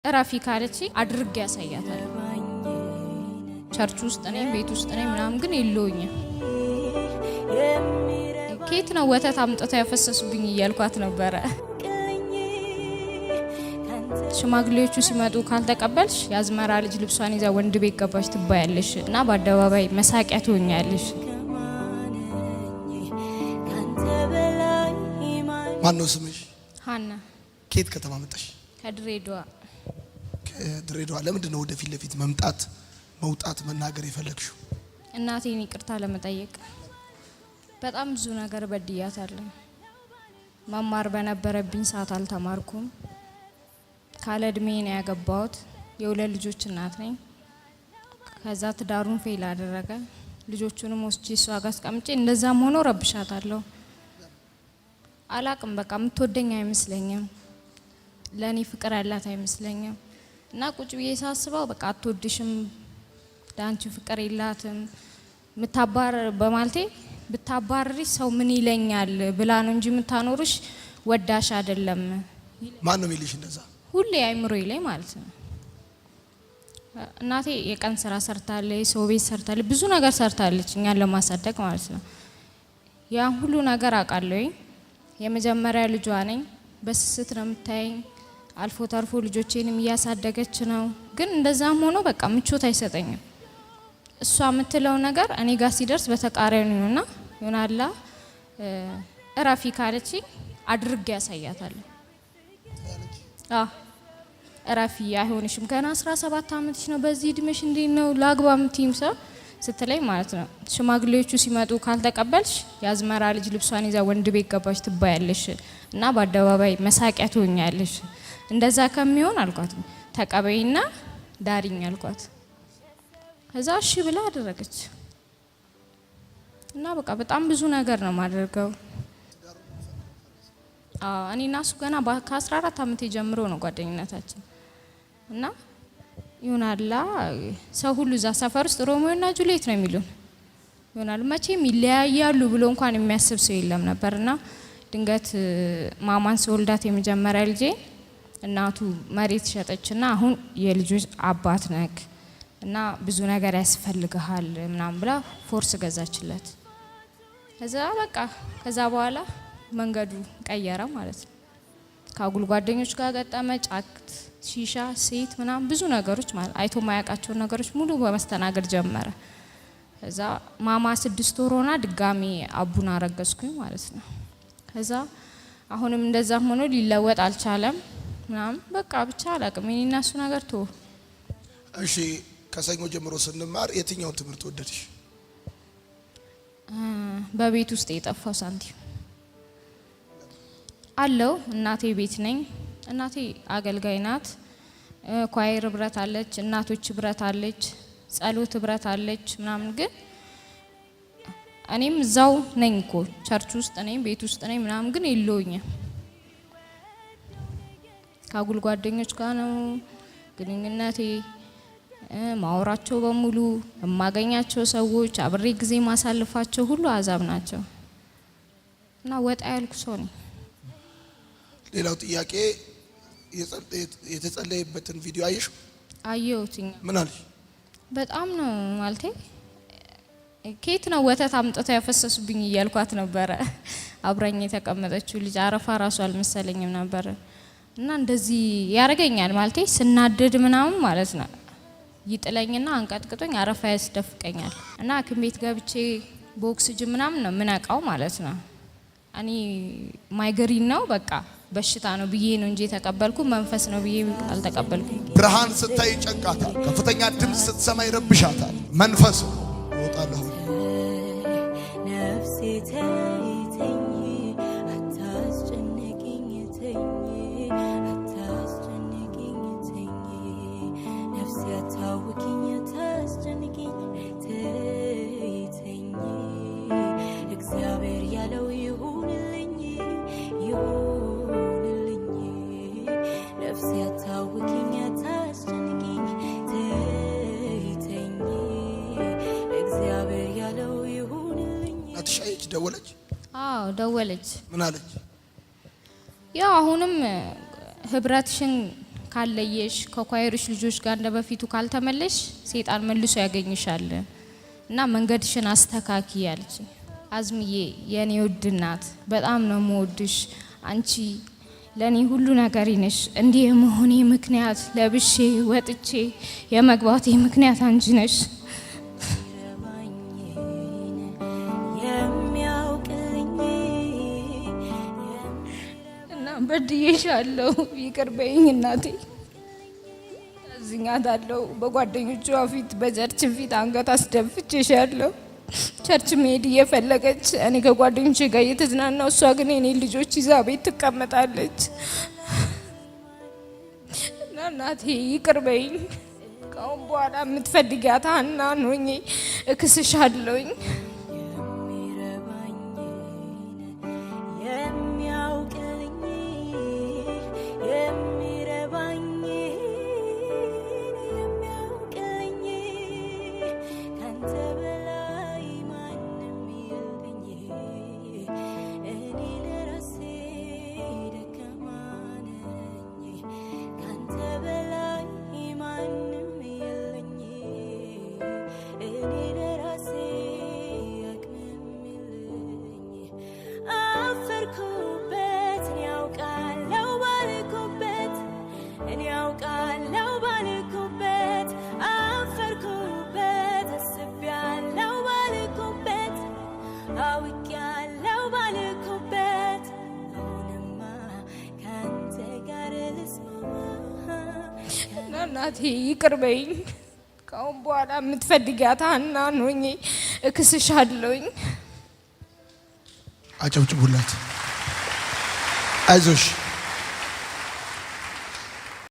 እራፊ ካለች አድርጌ ያሳያታል። ቸርች ውስጥ ነኝ ቤት ውስጥ ነኝ ምናምን ግን የለውኝም። ከየት ነው ወተት አምጥተው ያፈሰሱብኝ እያልኳት ነበረ። ሽማግሌዎቹ ሲመጡ ካልተቀበልሽ ያዝመራ ልጅ ልብሷን ይዛ ወንድ ቤት ገባች ትባያለሽ እና በአደባባይ መሳቂያ ትሆኛለሽ። ማን ነው ስምሽ? ሃና። ከየት ከተማ መጣሽ? ከድሬዳዋ። ከድሬዳዋ። ለምንድን ነው ወደፊት ለፊት መውጣት መናገር የፈለግሽው? እናቴን ይቅርታ ለመጠየቅ። በጣም ብዙ ነገር በድያታለሁ። መማር በነበረብኝ ሰዓት አልተማርኩም። ካለ እድሜ ነው ያገባሁት። የሁለት ልጆች እናት ነኝ። ከዛ ትዳሩን ፌል አደረገ። ልጆቹንም ወስጄ እሷ ጋር አስቀምጬ እንደዛም ሆኖ ረብሻታለሁ። አላቅም በቃ የምትወደኝ አይመስለኝም። ለኔ ፍቅር ያላት አይመስለኝም። እና ቁጭ ብዬ ሳስበው በቃ አትወድሽም፣ ዳንቺ ፍቅር የላትም ምታባር በማለቴ ብታባርሪ ሰው ምን ይለኛል ብላ ነው እንጂ ምታኖርሽ ወዳሽ አይደለም። ማን ነው የሚልሽ እንደዛ? ሁሌ አይምሮዬ ላይ ማለት ነው። እናቴ የቀን ስራ ሰርታለች፣ ሰው ቤት ሰርታለች፣ ብዙ ነገር ሰርታለች እኛን ለማሳደግ ማለት ነው። ያ ሁሉ ነገር አውቃለሁ። የመጀመሪያ ልጇ ነኝ። በስስት ነው የምታየኝ። አልፎ ተርፎ ልጆቼንም እያሳደገች ነው። ግን እንደዛም ሆኖ በቃ ምቾት አይሰጠኝም። እሷ የምትለው ነገር እኔ ጋር ሲደርስ በተቃራኒ ነውና ይሆናላ። እራፊ ካለች አድርጌ ያሳያታለሁ። እራፊ አይሆንሽም ገና 17 አመትሽ ነው፣ በዚህ እድሜሽ እንዴት ነው ላግባ የምትይም ሰው ስትለኝ ማለት ነው። ሽማግሌዎቹ ሲመጡ ካልተቀበልሽ ያዝመራ ልጅ ልብሷን ይዛ ወንድ ቤት ገባች ትባያለሽ እና በአደባባይ መሳቂያ ትሆኛለሽ። እንደዛ ከሚሆን አልኳት ተቀበይና ዳሪኝ አልኳት። ከዛ እሺ ብላ አደረገች። እና በቃ በጣም ብዙ ነገር ነው ማደርገው። እኔ እና እሱ ገና ከ14 አመት ጀምሮ ነው ጓደኝነታችን። እና ይሆናላ ሰው ሁሉ እዛ ሰፈር ውስጥ ሮሚዮና ጁሊየት ነው የሚሉን። ይሆናል መቼም ይለያያሉ ብሎ እንኳን የሚያስብ ሰው የለም ነበርና ድንገት ማማን ስወልዳት የመጀመሪያ ልጄ እናቱ መሬት ሸጠችና አሁን የልጆች አባት ነክ እና ብዙ ነገር ያስፈልግሃል ምናምን ብላ ፎርስ ገዛችለት። ከዛ በኋላ መንገዱ ቀየረ ማለት ነው። ከአጉል ጓደኞች ጋር ገጠመ። ጫት፣ ሺሻ፣ ሴት ምናምን ብዙ ነገሮች ማለት አይቶ ማያውቃቸው ነገሮች ሙሉ በመስተናገድ ጀመረ። ከዛ ማማ 6 ወር ሆና ድጋሚ አቡን አረገዝኩኝ ማለት ነው። ከዛ አሁንም እንደዛም ሆኖ ሊለወጥ አልቻለም ምናምን በቃ ብቻ አላቅም። እኔና እሱ ነገር ተው። እሺ ከሰኞ ጀምሮ ስንማር የትኛውን ትምህርት ወደድሽ? በቤት ውስጥ የጠፋው ሳንቲም አለው። እናቴ ቤት ነኝ። እናቴ አገልጋይ ናት። ኳየር ህብረት አለች፣ እናቶች ህብረት አለች፣ ጸሎት ህብረት አለች ምናምን። ግን እኔም እዛው ነኝ እኮ ቸርች ውስጥ ነኝ ቤት ውስጥ ነኝ ምናምን ግን የለውኝም። ከአጉል ጓደኞች ጋር ነው ግንኙነቴ። ማወራቸው በሙሉ የማገኛቸው ሰዎች አብሬ ጊዜ ማሳልፋቸው ሁሉ አዛብ ናቸው እና ወጣ ያልኩ ሰው ነኝ። ሌላው ጥያቄ የተጸለየበትን ቪዲዮ አየሽ? አየሁትኝ። ምን አለሽ? በጣም ነው ማለቴ ከየት ነው ወተት አምጥተው ያፈሰሱብኝ እያልኳት ነበረ። አብራኝ የተቀመጠችው ልጅ አረፋ ራሱ አልመሰለኝም ነበር። እና እንደዚህ ያረገኛል ማለቴ ስናደድ ምናምን ማለት ነው። ይጥለኝና አንቀጥቅጦኝ አረፋ ያስደፍቀኛል። እና ሐኪም ቤት ገብቼ በኦክሲጅን ምናምን ነው ምናቃው ማለት ነው። እኔ ማይግሪን ነው በቃ በሽታ ነው ብዬ ነው እንጂ ተቀበልኩ መንፈስ ነው ብዬ አልተቀበልኩም። ብርሃን ስታይ ጨንቃታል፣ ከፍተኛ ድምጽ ስትሰማ ይረብሻታል። መንፈስ ወጣለሁ ነፍሴ ተይተኝ አታስጨንቂኝ ተኝ አታስጨንቂኝ ተኝ ነፍሴ አታውኪኝ አታስጨንቂኝ ተይተኝ እግዚአብሔር ያለው ይሁንልኝ ይሁንልኝ ነፍሴ አታውኪኝ አታስጨንቂኝ ተይተኝ እግዚአብሔር ያለው ይሁንልኝ። አትሻይች ደወለች? አዎ ደወለች። ምን አለች? ያው አሁንም ህብረትሽን ካለየሽ ከኳየርሽ ልጆች ጋር እንደበፊቱ ካልተመለሽ ሰይጣን መልሶ ያገኝሻል እና መንገድሽን አስተካኪ ያለች። አዝምዬ የኔ ውድ እናት በጣም ነው የምወድሽ። አንቺ ለኔ ሁሉ ነገር ነሽ። እንዲህ የመሆኔ ምክንያት ለብሼ ወጥቼ የመግባቴ ምክንያት አንቺ ነሽ። እና በድዬሻለሁ፣ ይቅር በይኝ እናቴ። እዚኛታለሁ በጓደኞቿ ፊት በቸርች ፊት አንገት አስደፍቼሻለሁ። ቸርች መሄድ እየፈለገች እኔ ከጓደኞቼ ጋር እየተዝናናው እሷ ግን የኔ ልጆች ይዛ ቤት ትቀመጣለች። እና እናቴ ይቅር በይኝ። ከአሁን በኋላ የምትፈልጊያት ሀናን ሆኜ እክስሻለሁኝ። እናቴ ይቅር በይኝ። ከአሁን በኋላ የምትፈልጊያት ሀናን ሆኜ እክስሻለሁኝ። አጨብጭቡላት። አይዞሽ።